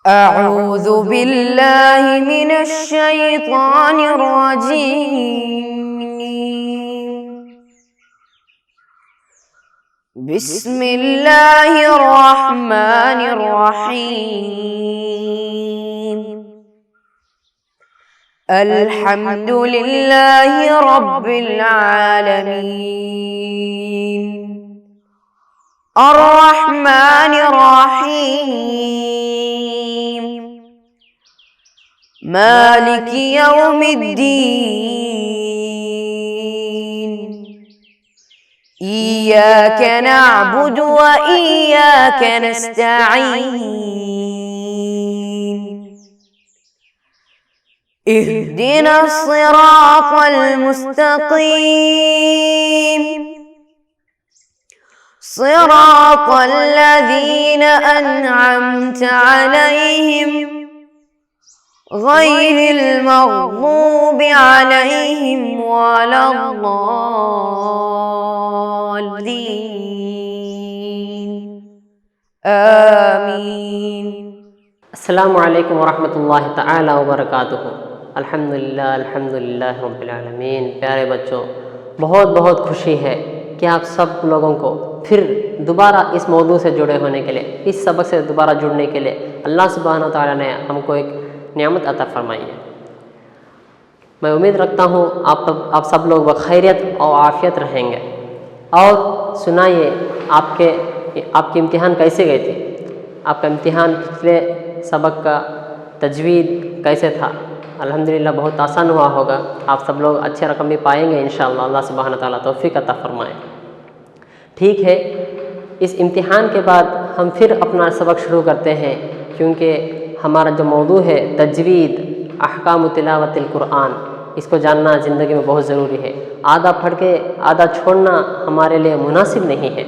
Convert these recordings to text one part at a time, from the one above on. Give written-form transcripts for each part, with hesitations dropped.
أعوذ بالله من الشيطان الرجيم. بسم الله الرحمن الرحيم. الحمد لله رب العالمين. الرحمن الرحيم. مالك يوم الدين. إياك نعبد وإياك نستعين. اهدنا الصراط المستقيم. صراط الذين أنعمت عليهم غير المغضوب عليهم ولا الضالين. آمين. السلام علیکم ورحمۃ اللہ تعالی وبرکاتہ. الحمدللہ رب العالمین. پیارے بچوں، بہت بہت خوشی ہے کہ آپ سب لوگوں کو پھر دوبارہ اس موضوع سے جڑے ہونے کے لیے، اس سبق سے دوبارہ جڑنے کے لیے اللہ سبحانہ وتعالی نے ہم کو ایک نعمت عطا فرمائی ہے. میں امید رکھتا ہوں آپ سب لوگ بخیریت اور عافیت رہیں گے. اور سنائیے، آپ کے امتحان کیسے گئے تھے؟ آپ کا امتحان پچھلے سبق کا تجوید کیسے تھا؟ الحمدللہ بہت آسان ہوا ہوگا. آپ سب لوگ اچھے رقم بھی پائیں گے انشاءاللہ. اللہ سبحانہ تعالیٰ توفیق عطا فرمائے. ٹھیک ہے، اس امتحان کے بعد ہم پھر اپنا سبق شروع کرتے ہیں، کیونکہ ہمارا جو موضوع ہے تجوید، احکام تلاوت القرآن، اس کو جاننا زندگی میں بہت ضروری ہے. آدھا پڑھ کے آدھا چھوڑنا ہمارے لیے مناسب نہیں ہے.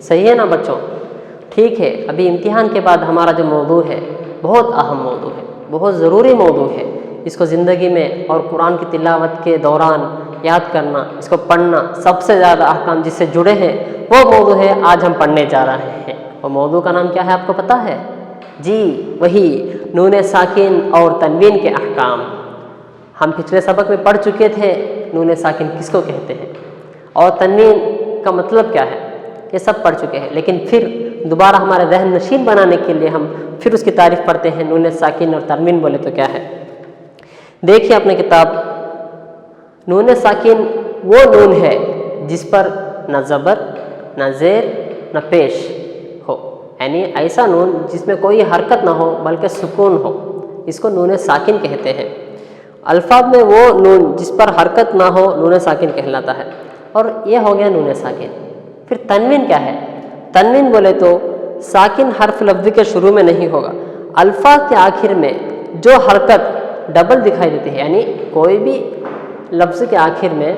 صحیح ہے نا بچوں؟ ٹھیک ہے، ابھی امتحان کے بعد ہمارا جو موضوع ہے بہت اہم موضوع ہے، بہت ضروری موضوع ہے. اس کو زندگی میں اور قرآن کی تلاوت کے دوران یاد کرنا، اس کو پڑھنا، سب سے زیادہ احکام جس سے جڑے ہیں وہ موضوع ہے آج ہم پڑھنے جا رہے ہیں. اور موضوع کا نام کیا ہے آپ کو پتہ ہے؟ جی وہی نون ساکن اور تنوین کے احکام. ہم پچھلے سبق میں پڑھ چکے تھے نون ساکن کس کو کہتے ہیں اور تنوین کا مطلب کیا ہے، یہ سب پڑھ چکے ہیں. لیکن پھر دوبارہ ہمارے ذہن نشین بنانے کے لیے ہم پھر اس کی تعریف پڑھتے ہیں. نون ساکن اور تنوین بولے تو کیا ہے؟ دیکھیے اپنے کتاب. نون ساکن وہ نون ہے جس پر نہ زبر، نہ زیر، نہ پیش ہو، یعنی ایسا نون جس میں کوئی حرکت نہ ہو بلکہ سکون ہو، اس کو نون ساکن کہتے ہیں. الفاظ میں وہ نون جس پر حرکت نہ ہو نون ساکن کہلاتا ہے. اور یہ ہو گیا نون ساکن. پھر تنوین کیا ہے؟ تنوین بولے تو ساکن حرف لفظ کے شروع میں نہیں ہوگا، الفاظ کے آخر میں جو حرکت ڈبل دکھائی دیتی ہے، یعنی کوئی بھی لفظ کے آخر میں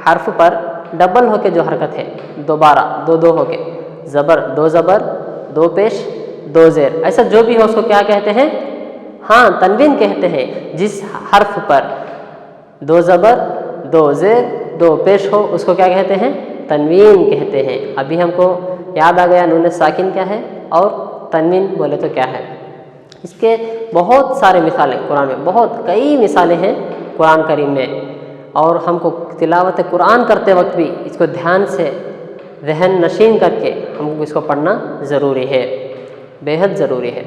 حرف پر ڈبل ہو کے جو حرکت ہے، دوبارہ دو ہو کے، زبر دو پیش دو زیر، ایسا جو بھی ہو اس کو کیا کہتے ہیں؟ ہاں تنوین کہتے ہیں. جس حرف پر دو زبر دو زیر دو پیش ہو اس کو کیا کہتے ہیں؟ تنوین کہتے ہیں. ابھی ہم کو یاد آ گیا نون ساکن کیا ہے اور تنوین بولے تو کیا ہے. اس کے بہت سارے مثالیں قرآن میں، بہت کئی مثالیں ہیں قرآن کریم میں. اور ہم کو تلاوت قرآن کرتے وقت بھی اس کو دھیان سے ذہن نشین کر کے ہم کو اس کو پڑھنا ضروری ہے، بیحد ضروری ہے.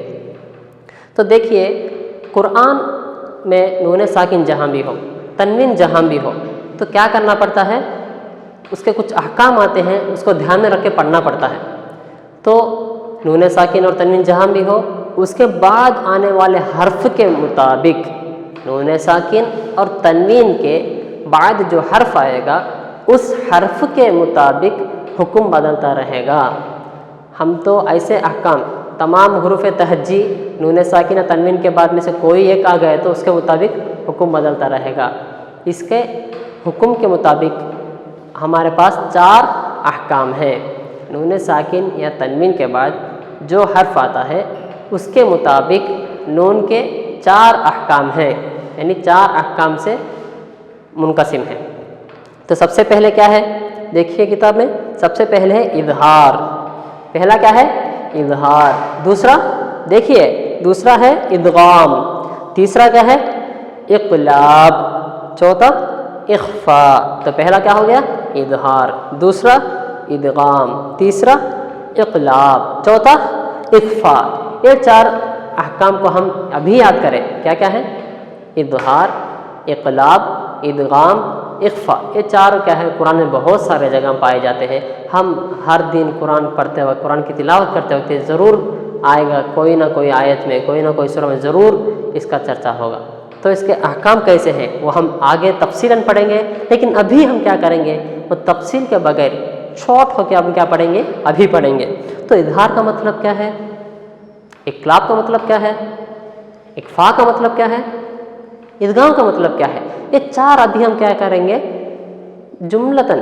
تو دیکھیے، قرآن میں نون ساکن جہاں بھی ہو، تنوین جہاں بھی ہو، تو کیا کرنا پڑتا ہے؟ اس کے کچھ احکام آتے ہیں، اس کو دھیان میں رکھ کے پڑھنا پڑتا ہے. تو نون ساکن اور تنوین جہاں بھی ہو، اس کے بعد آنے والے حرف کے مطابق، نون ساکن اور تنوین کے بعد جو حرف آئے گا اس حرف کے مطابق حکم بدلتا رہے گا. ہم تو ایسے احکام، تمام حروف تہجی نون ساکن اور تنوین کے بعد میں سے کوئی ایک آ گئے تو اس کے مطابق حکم بدلتا رہے گا. اس کے حکم کے مطابق ہمارے پاس 4 احکام ہیں. نون ساکن یا تنوین کے بعد جو حرف آتا ہے اس کے مطابق نون کے 4 احکام ہیں، یعنی 4 احکام سے منقسم ہے. تو سب سے پہلے کیا ہے؟ دیکھیے کتاب میں، سب سے پہلے ہے اظہار. پہلا کیا ہے؟ اظہار. دوسرا دیکھیے دوسرا ہے ادغام، تیسرا کیا ہے اقلاب، چوتھا اخفاء۔ تو پہلا کیا ہو گیا اظہار، دوسرا ادغام، تیسرا اقلاب، چوتھا اخفاء۔ یہ 4 احکام کو ہم ابھی یاد کریں، کیا کیا ہے اظہار، اقلاب، ادغام، اخفاء۔ یہ 4 کیا ہے قرآن میں بہت سارے جگہ پائے جاتے ہیں۔ ہم ہر دن قرآن پڑھتے وقت، قرآن کی تلاوت کرتے وقت ضرور آئے گا، کوئی نہ کوئی آیت میں، کوئی نہ کوئی سورہ میں ضرور اس کا چرچا ہوگا۔ تو اس کے احکام کیسے ہیں وہ ہم آگے تفصیلاً پڑھیں گے، لیکن ابھی ہم کیا کریں گے وہ تفصیل کے بغیر شارٹ ہو کے ہم کیا پڑھیں گے ابھی پڑھیں گے۔ تو اظہار کا مطلب کیا ہے، اقلاب کا مطلب کیا ہے، اخفاء کا مطلب کیا ہے، ادغام کا مطلب کیا ہے، یہ 4 ابھی ہم کیا کریں گے جملتاً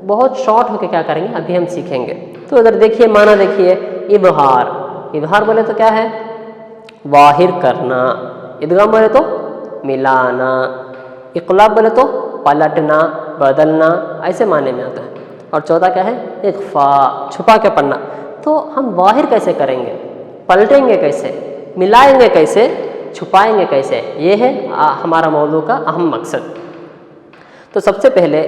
بہت شارٹ ہو کے کیا کریں گے ابھی ہم سیکھیں گے۔ تو ادھر دیکھیے معنی دیکھیے، اظہار، اظہار بولے تو کیا ہے ظاہر کرنا، ادغام بولے تو ملانا، اقلاب بولے تو پلٹنا، بدلنا، ایسے معنی میں آتا ہے۔ اور چوتھا کیا ہے اخفاء، چھپا کے پڑھنا۔ تو ہم ظاہر کیسے کریں گے، پلٹیں گے کیسے، ملائیں گے کیسے، چھپائیں گے کیسے، یہ ہے ہمارا موضوع کا اہم مقصد۔ تو سب سے پہلے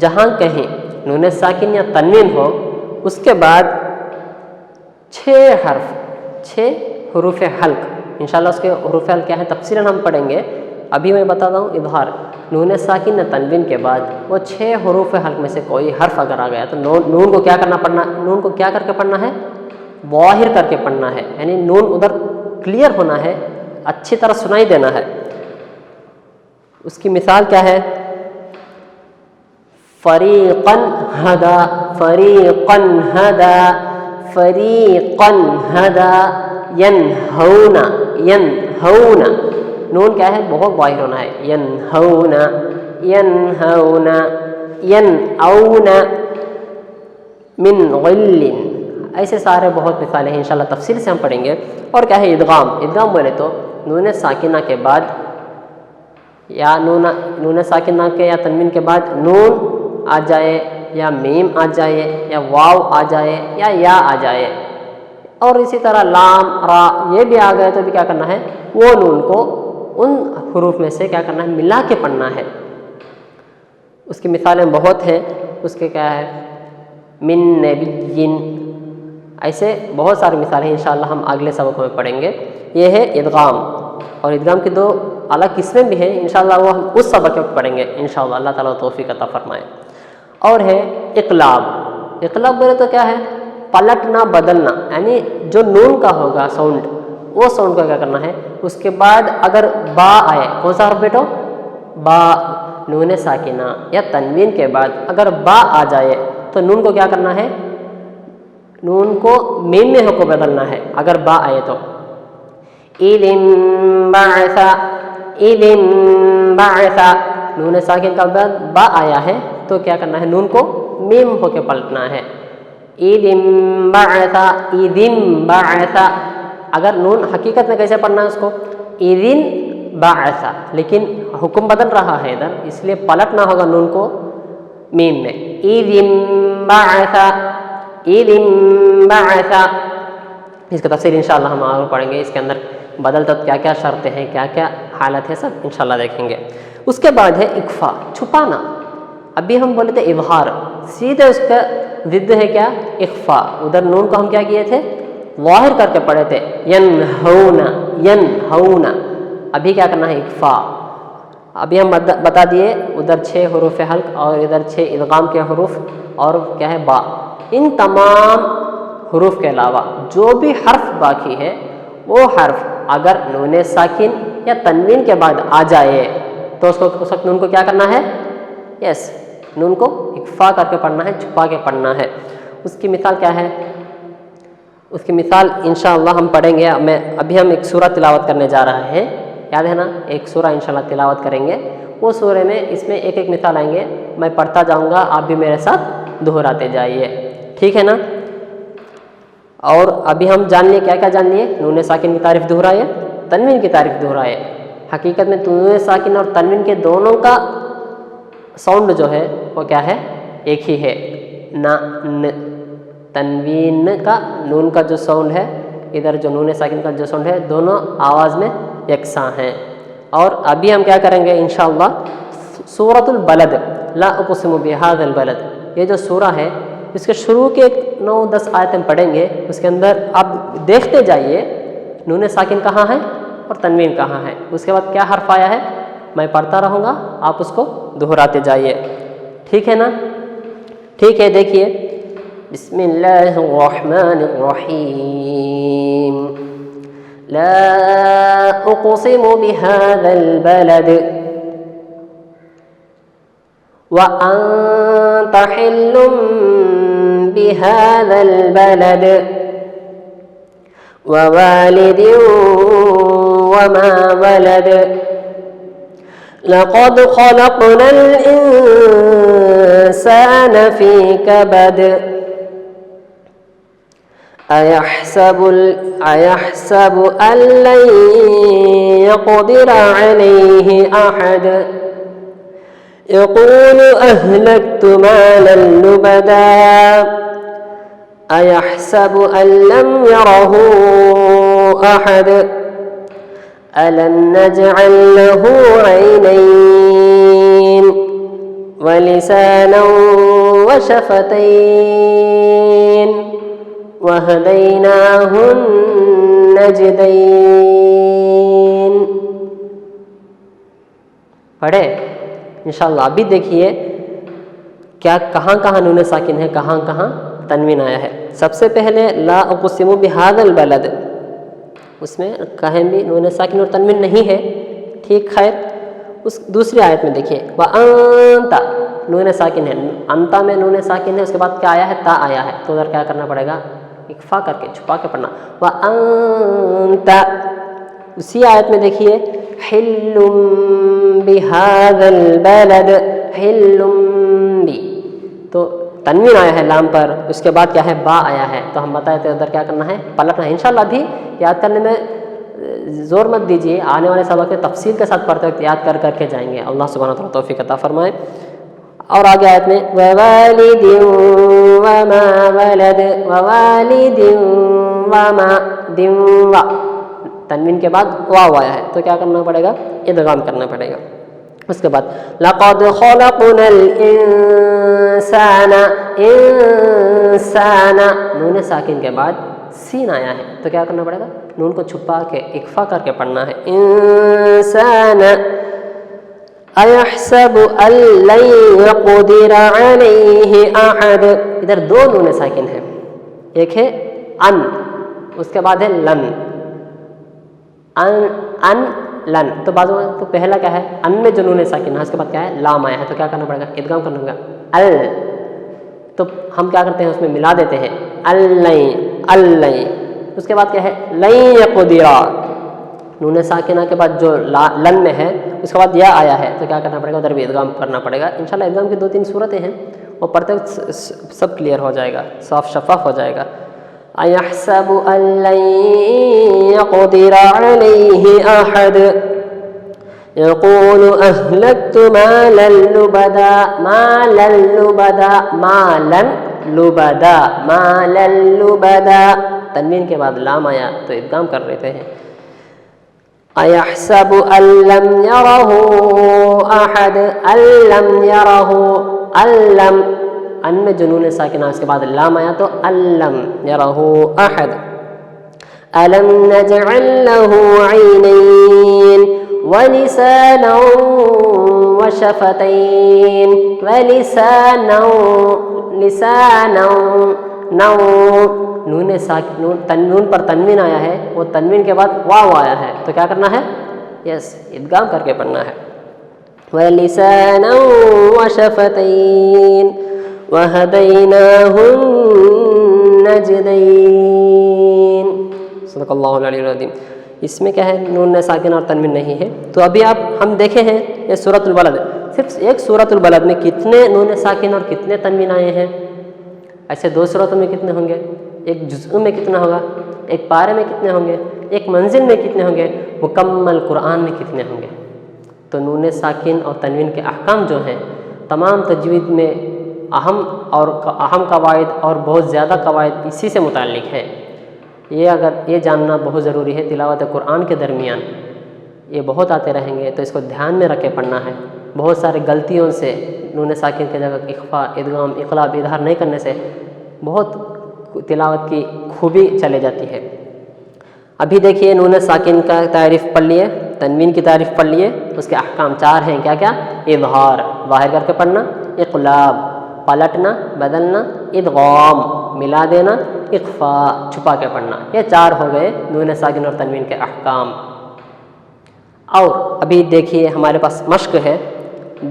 جہاں کہیں نون ساکن یا تنوین ہو اس کے بعد 6 حروف حلق، انشاءاللہ اس کے حروف حلق کیا ہیں تفصیلاً ہم پڑھیں گے۔ ابھی میں بتاتا ہوں اظہار، نون ساکن یا تنوین کے بعد وہ 6 حروف حلق میں سے کوئی حرف اگر آ گیا تو نون کو کیا کرنا پڑنا، نون کو کیا کر کے پڑھنا ہے ظاہر کر کے پڑھنا ہے، یعنی نون ادھر کلیئر ہونا ہے، اچھی طرح سنائی دینا ہے۔ اس کی مثال کیا ہے فریقاً ہدا، فریقاً ہدا، فریقاً ہدا، ینہون، ینہون، نون کیا ہے بہت ظاہر ہونا ہے، ینہون، ینہون، ینعون، من غل، ایسے سارے بہت مثالیں ہیں، انشاءاللہ تفصیل سے ہم پڑھیں گے۔ اور کیا ہے ادغام، ادغام بولے تو نون ساکنہ کے بعد یا نون ساکنہ کے یا تنوین کے بعد نون آ جائے یا میم آ جائے یا واو آ جائے یا آ جائے، اور اسی طرح لام را یہ بھی آ گئے تو بھی کیا کرنا ہے وہ نون کو ان حروف میں سے کیا کرنا ہے ملا کے پڑھنا ہے۔ اس کی مثالیں بہت ہیں، اس کے کیا ہے من نبی، ایسے بہت ساری مثالیں ہیں، انشاءاللہ ہم اگلے سبق میں پڑھیں گے۔ یہ ہے ادغام، اور ادغام کی 2 الگ قسمیں بھی ہیں، انشاءاللہ وہ ہم اس سبق میں پڑھیں گے انشاءاللہ، اللہ تعالیٰ توفیق عطا فرمائے۔ اور ہے اقلاب، اقلاب بولے تو کیا ہے پلٹنا، بدلنا، یعنی جو نون کا ہوگا ساؤنڈ وہ ساؤنڈ کو کیا کرنا ہے اس کے بعد اگر با آئے، کون سا حرف بیٹو با، نون ساکنہ یا تنوین کے بعد اگر با آ جائے تو نون کو کیا کرنا ہے، نون کو میم میں ہو کو بدلنا ہے اگر با آئے تو۔ اِذِ انبعث، اِذِ انبعث، نون ساکن کا بعد با آیا ہے تو کیا کرنا ہے نون کو میم ہو کے پلٹنا ہے۔ اِذِ انبعث، اِذِ انبعث، اگر نون حقیقت میں کیسے پڑھنا ہے اس کو اِذِ انبعث، لیکن حکم بدل رہا ہے ادھر، اس لیے پلٹنا ہوگا نون کو میم میں، اِذِ انبعث، اِذِ انبعث۔ اس کا تفصیل انشاءاللہ ہم آگے پڑھیں گے، اس کے اندر بدلتا کیا کیا شرطیں ہیں، کیا کیا حالت ہے، سب انشاءاللہ دیکھیں گے۔ اس کے بعد ہے اخفاء، چھپانا۔ ابھی ہم بولے تھے اظہار، سیدھے اس کا ضد ہے کیا اخفاء، ادھر نون کو ہم کیا کیے تھے ظاہر کر کے پڑھے تھے ینہون، ینہون، ابھی کیا کرنا ہے اخفاء۔ ابھی ہم بتا دیے ادھر 6 حروف حلق اور ادھر 6 ادغام کے حروف اور کیا ہے با، ان تمام حروف کے علاوہ جو بھی حرف باقی ہے وہ حرف اگر نون ساکن یا تنوین کے بعد آ جائے تو اس وقت نون کو کیا کرنا ہے نون کو اخفاء کر کے پڑھنا ہے، چھپا کے پڑھنا ہے۔ اس کی مثال کیا ہے، اس کی مثال انشاءاللہ ہم پڑھیں گے۔ ابھی ہم ایک سورہ تلاوت کرنے جا رہے ہیں، یاد ہے نا، ایک سورہ انشاءاللہ تلاوت کریں گے، وہ سورہ میں اس میں ایک مثال آئیں گے، میں پڑھتا جاؤں گا، آپ بھی میرے ساتھ دہراتے جائیے، ٹھیک ہے نا۔ اور ابھی ہم جان لیے کیا کیا جان لیے، نون ساکن کی تعریف دہرائے، تنوین کی تعریف دہرائے۔ حقیقت میں نون ساکن اور تنوین کے دونوں کا ساؤنڈ جو ہے وہ کیا ہے ایک ہی ہے، تنوین کا نون کا جو ساؤنڈ ہے ادھر جو نون ساکن کا جو ساؤنڈ ہے دونوں آواز میں یکساں ہیں. اور ابھی ہم کیا کریں گے انشاءاللہ سورۃ البلد لا اقسم بہذا البلد، یہ جو سورہ ہے اس کے شروع کے 9-10 آیتیں پڑھیں گے. اس کے اندر آپ دیکھتے جائیے نون ساکن کہاں ہے اور تنوین کہاں ہے، اس کے بعد کیا حرف آیا ہے میں پڑھتا رہوں گا، آپ اس کو دہراتے جائیے. ٹھیک ہے نا؟ ٹھیک ہے، دیکھیے بسم اللہ الرحمن الرحیم. لا اقسم بهذا البلد وأنت حل بهذا البلد ووالد وما ولد لقد خلقنا الإنسان في كبد أيحسب أن لن يقدر عليه أحد يقول أهلكت مالا لبدا أيحسب أن لم يره أحد ألم نجعل له عينين ولسانا وشفتين وهديناه النجدين. پڑھے انشاءاللہ. ابھی دیکھیے کیا کہاں کہاں نون ساکن ہے، کہاں کہاں تنوین آیا ہے. سب سے پہلے لا اقسم بہذا البلد، اس میں کہیں بھی نون ساکن اور تنوین نہیں ہے. ٹھیک، خیر. اس دوسری آیت میں دیکھیے وَأَنْتَ نون ساکن ہے، انتا میں نون ساکن ہے، اس کے بعد کیا آیا ہے تا آیا ہے، تو ادھر کیا کرنا پڑے گا اکفا کر کے چھپا کے پڑھنا. وَأَنْتَ اسی آیت میں دیکھیے حِلٌّ بِهَذَا الْبَلَدِ حِلٌّ بی، تو تنوین آیا ہے لام پر، اس کے بعد کیا ہے با آیا ہے. تو ہم بتائے تھے ادھر کیا کرنا ہے پلٹنا ہے. انشاءاللہ بھی یاد کرنے میں زور مت دیجیے، آنے والے سبق میں تفصیل کے ساتھ پڑھتے وقت یاد کر کر کے جائیں گے. اللہ سبحانہ وتعالی توفیق عطا فرمائے. اور آگے آیت میں وَوَالِدٍ وَمَا وَلَدَ وَوَالِدٍ وَمَا دٍ و، تنوین کے بعد واو آیا ہے، تو کیا کرنا پڑے گا ادغام کرنا پڑے گا. اس کے بعد لَقَدْ خَلَقْنَا الْإِنسَانَ انسان نون ساکن کے بعد سین آیا ہے، تو کیا کرنا پڑے گا نون کو چھپا کے اکفا کر کے پڑھنا ہے. انسان ایحسب ان لن یقدر علیہ احد، ادھر دو نون ساکن ہیں، ایک ہے ان، اس کے بعد ہے لن. ان لن، تو بازو تو پہلا کیا ہے ان میں جو نون ساکن ہے اس کے بعد کیا ہے لام آیا ہے، تو کیا کرنا پڑے گا ادغام کرنا ہوگا ال. تو ہم کیا کرتے ہیں اس میں ملا دیتے ہیں اللہ. اس کے بعد کیا ہے لن یقدر، نون ساکنہ کے بعد جو لن میں ہے اس کے بعد یا آیا ہے، تو کیا کرنا پڑے گا ادھر بھی ادغام کرنا پڑے گا. انشاءاللہ ادغام کی 2-3 صورتیں ہیں، وہ پڑھتے وقت سب کلیئر ہو جائے گا، صاف شفاف ہو جائے گا. ایحسب ان لن یقدر علیہ احد یقول اہلکت مالا لبدا مالا لبدا مالا لبدا مالا لبدا، تنوین کے بعد لام آیا تو ادغام کر لیتے ہیں. ایحسب ان لم یرہ احد ان لم یرہ الم، ان میں جنون ساکنہ اس کے بعد لام آیا تو الم یرہ احد. الم نجعل له عینین ولسانا وشفتین ولسانا لسانا نو، نون ساکن نون پر تنوین آیا ہے، وہ تنوین کے بعد واو آیا ہے، تو کیا کرنا ہے یس ادغام کر کے پڑھنا ہے. وَلِسَانًا وَشَفَتَيْن وَهَدَيْنَاهُ النَّجْدَيْن. صدق اللہ العلی العظیم. اس میں کیا ہے نون ساکن اور تنوین نہیں ہے. تو ابھی ہم دیکھے ہیں یہ سورۃ البلد، صرف ایک سورۃ البلد میں کتنے نون ساکن اور کتنے تنوین آئے ہیں. ایسے 2 سورتوں میں کتنے ہوں گے، ایک جزء میں کتنا ہوگا، ایک پارے میں کتنے ہوں گے، ایک منزل میں کتنے ہوں گے، مکمل قرآن میں کتنے ہوں گے. تو نون ساکن اور تنوین کے احکام جو ہیں تمام تجوید میں اہم قواعد اور بہت زیادہ قواعد اسی سے متعلق ہیں. یہ جاننا بہت ضروری ہے تلاوت قرآن کے درمیان یہ بہت آتے رہیں گے، تو اس کو دھیان میں رکھ کے پڑھنا ہے۔ بہت سارے غلطیوں سے نون ساکن کی جگہ اخفا، ادغام، اقلاب، اظہار نہیں کرنے سے بہت تلاوت کی خوبی چلے جاتی ہے۔ ابھی دیکھیے نون ساکن کا تعریف پڑھ لیے، تنوین کی تعریف پڑھ لیے، اس کے احکام 4 ہیں، کیا کیا؟ اظہار ظاہر کر کے پڑھنا، اقلاب پلٹنا بدلنا، ادغام ملا دینا، اخفا چھپا کے پڑھنا۔ یہ 4 ہو گئے نون ساکن اور تنوین کے احکام۔ اور ابھی دیکھیے ہمارے پاس مشق ہے،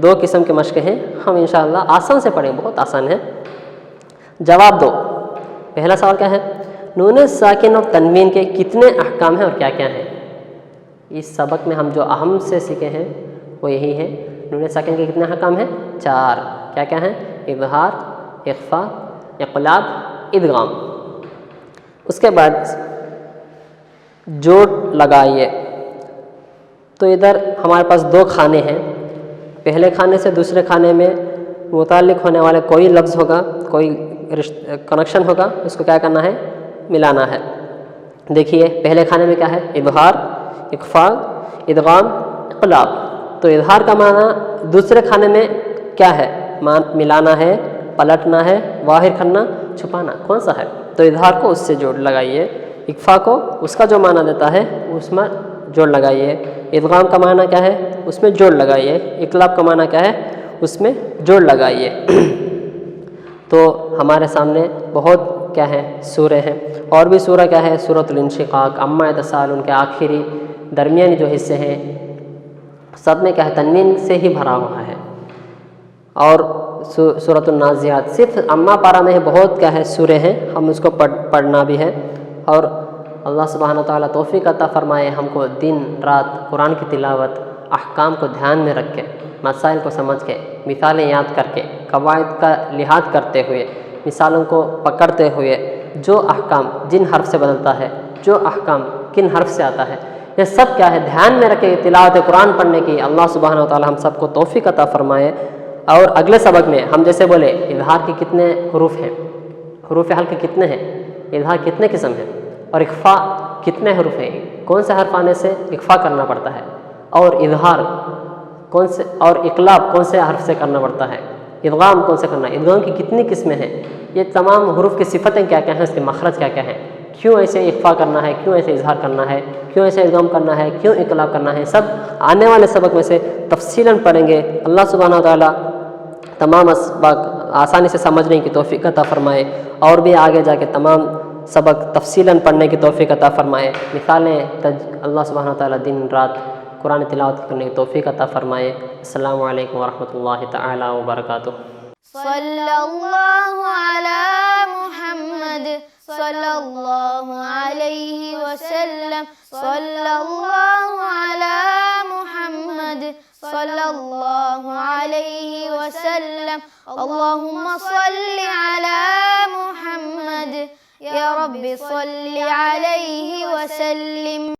2 قسم کے مشق ہیں، ہم انشاءاللہ آسان سے پڑھیں، بہت آسان ہے۔ جواب دو۔ پہلا سوال کیا ہے؟ نون ساکن اور تنوین کے کتنے احکام ہیں اور کیا کیا ہیں؟ اس سبق میں ہم جو اہم سے سیکھے ہیں وہ یہی ہے۔ نون ساکن کے کتنے احکام ہیں؟ 4۔ کیا کیا ہیں؟ اظہار، اخفا، اقلاب، ادغام۔ اس کے بعد جوڑ لگائیے، تو ادھر ہمارے پاس 2 کھانے ہیں، پہلے کھانے سے دوسرے کھانے میں متعلق ہونے والے کوئی لفظ ہوگا، کوئی کنیکشن ہوگا، اس کو کیا کرنا ہے؟ ملانا ہے۔ دیکھیے پہلے کھانے میں کیا ہے؟ اظہار، اخفا، ادغام، اقلاب۔ تو اظہار کا معنی دوسرے کھانے میں کیا ہے؟ ملانا ہے، پلٹنا ہے، ظاہر کرنا، چھپانا، کون سا ہے؟ تو اظہار کو اس سے جوڑ لگائیے، اخفا کو اس کا جو معنی دیتا ہے اس میں جوڑ لگائیے، ادغام کا معنی کیا ہے؟ اس میں جوڑ لگائیے، اقلاب کا معنی کیا ہے؟ اس میں جوڑ لگائیے۔ تو ہمارے سامنے بہت کیا ہے؟ سورہ ہیں، اور بھی سورہ کیا ہے؟ سورۃ الانشقاق، عما یتساءلون کے آخری درمیانی جو حصے ہیں سب میں کیا ہے؟ تنوین سے ہی بھرا ہوا ہے۔ اور سورۃ النازعات، صرف عما پارہ میں بہت کیا ہے؟ سورہ ہیں، ہم اس کو پڑھنا بھی ہے۔ اور اللہ سبحانہ وتعالیٰ توفیق عطا فرمائے ہم کو دن رات قرآن کی تلاوت، احکام کو دھیان میں رکھ کے، مسائل کو سمجھ کے، مثالیں یاد کر کے، قواعد کا لحاظ کرتے ہوئے، مثالوں کو پکڑتے ہوئے، جو احکام جن حرف سے بدلتا ہے، جو احکام کن حرف سے آتا ہے، یہ سب کیا ہے؟ دھیان میں رکھے تلاوت قرآن پڑھنے کی اللہ سبحانہ وتعالیٰ ہم سب کو توفیق عطا فرمائے۔ اور اگلے سبق میں ہم جیسے بولے اظہار کے کتنے حروف ہیں، حروف حلق کتنے ہیں، اظہار کتنے قسم ہیں، اور اخفا کتنے حروف ہیں، کون سے حرف آنے سے اخفا کرنا پڑتا ہے، اور اظہار کون سے، اور اقلاب کون سے حرف سے کرنا پڑتا ہے، ادغام کون سے کرنا ہے، ادغام کی کتنی قسمیں ہیں، یہ تمام حروف کی صفتیں کیا کیا ہیں، اس کے مخرج کیا کیا ہیں، کیوں ایسے اخفا کرنا ہے، کیوں ایسے اظہار کرنا ہے، کیوں ایسے ادغام کرنا ہے، کیوں اقلاب کرنا ہے، سب آنے والے سبق میں سے تفصیلاً پڑھیں گے۔ اللہ سبحانہ وتعالیٰ تمام اسباق آسانی سے سمجھنے کی توفیق عطا فرمائے، اور بھی آگے جا کے تمام سبق تفصیلاً پڑھنے کی توفیق عطا فرمائے، مثالیں اللہ سبحانہ وتعالیٰ دن رات قرآن تلاوت کرنے کی توفیق عطا فرمائے۔ السلام علیکم ورحمۃ اللہ تعالیٰ وبرکاتہ۔ صلی اللہ علی محمد صلی اللہ علیہ وسلم، صلی اللہ علی محمد صلی اللہ علیہ وسلم، اللہم صلی علی محمد یا رب صلی علیہ وسلم۔